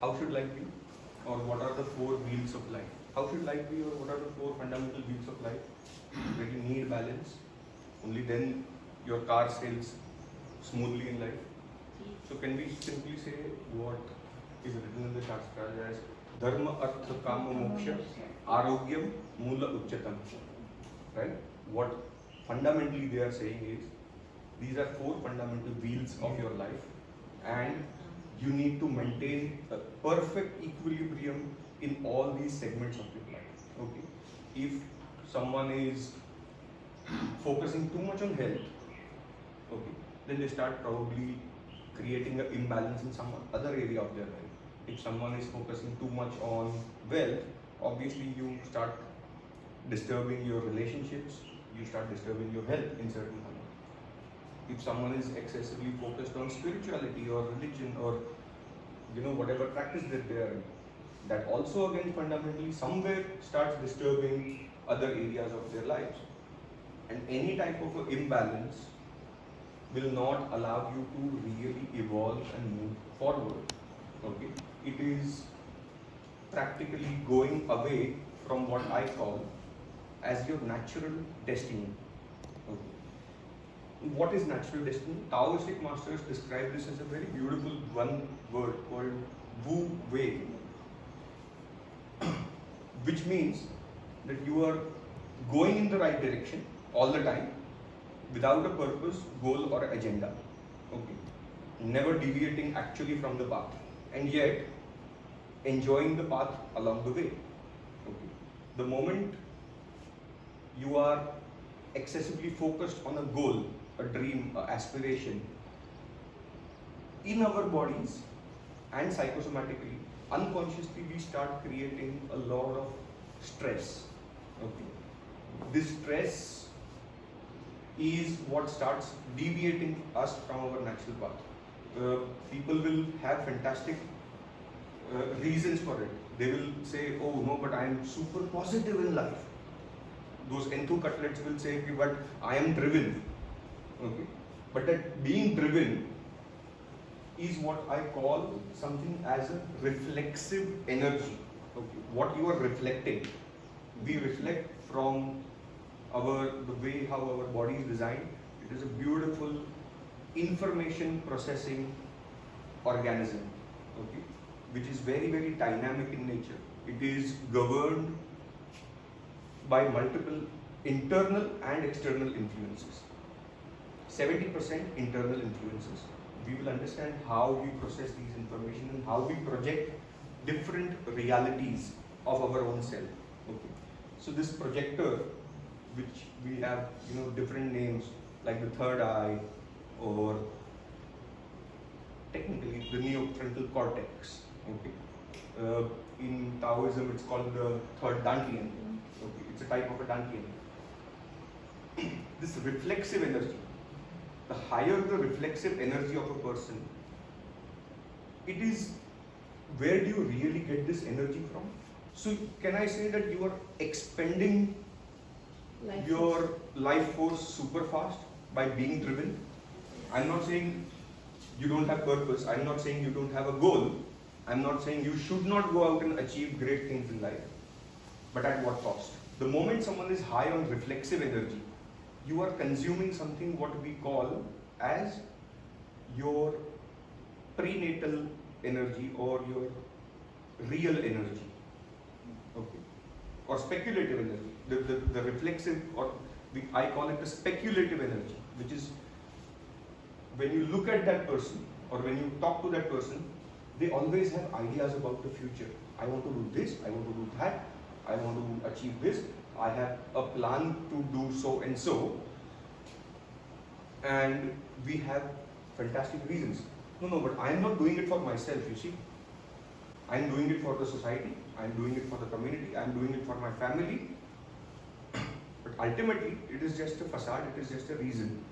How should life be? Or what are the four wheels of life? How should life be, or what are the four fundamental wheels of life? That you need balance. Only then your car sails smoothly in life. So can we simply say what is written in the Shastras as Dharma, Artha, Kama, Moksha, Arogyam, Mula, Uchchatam. Right? What fundamentally they are saying is these are four fundamental wheels of your life, and you need to maintain a perfect equilibrium in all these segments of your life. Okay? If someone is focusing too much on health, okay, then they start probably creating an imbalance in some other area of their life. If someone is focusing too much on wealth, obviously you start disturbing your relationships, you start disturbing your health in certain manner. If someone is excessively focused on spirituality or religion or whatever practice that they are in, that also again fundamentally somewhere starts disturbing other areas of their lives. And any type of imbalance will not allow you to really evolve and move forward. Okay? It is practically going away from what I call as your natural destiny. Okay. What is natural destiny? Taoistic masters describe this as a very beautiful one word called Wu Wei, which means that you are going in the right direction all the time without a purpose, goal or agenda. Okay. Never deviating actually from the path, and yet enjoying the path along the way. Okay. The moment you are excessively focused on a goal, a dream, an aspiration, in our bodies and psychosomatically, unconsciously we start creating a lot of stress. Okay. This stress is what starts deviating us from our natural path. People will have fantastic reasons for it. They will say, oh no, but I am super positive in life. Those enthu cutlets will say, but I am driven. Okay. But that being driven is what I call something as a reflexive energy. Okay. What you are reflecting. We reflect from the way how our body is designed. It is a beautiful information processing organism, okay, which is very, very dynamic in nature. It is governed by multiple internal and external influences. 70% internal influences. We will understand how we process these information and how we project different realities of our own self. Okay. So this projector, which we have different names like the third eye, or technically the neofrontal cortex. Okay. In Taoism it's called the third dantian. Okay. It's a type of a dantian. This reflexive energy, the higher the reflexive energy of a person, it is where do you really get this energy from? So can I say that you are expending your life force super fast by being driven? I'm not saying you don't have purpose. I'm not saying you don't have a goal. I'm not saying you should not go out and achieve great things in life. But at what cost? The moment someone is high on reflexive energy, you are consuming something what we call as your prenatal energy or your real energy. Okay. Or speculative energy. The reflexive, or I call it the speculative energy, which is when you look at that person or when you talk to that person, they always have ideas about the future. I want to do this, I want to do that, I want to achieve this, I have a plan to do so and so, and we have fantastic reasons. No, but I am not doing it for myself, you see. I am doing it for the society, I am doing it for the community, I am doing it for my family. But ultimately, it is just a facade, it is just a reason.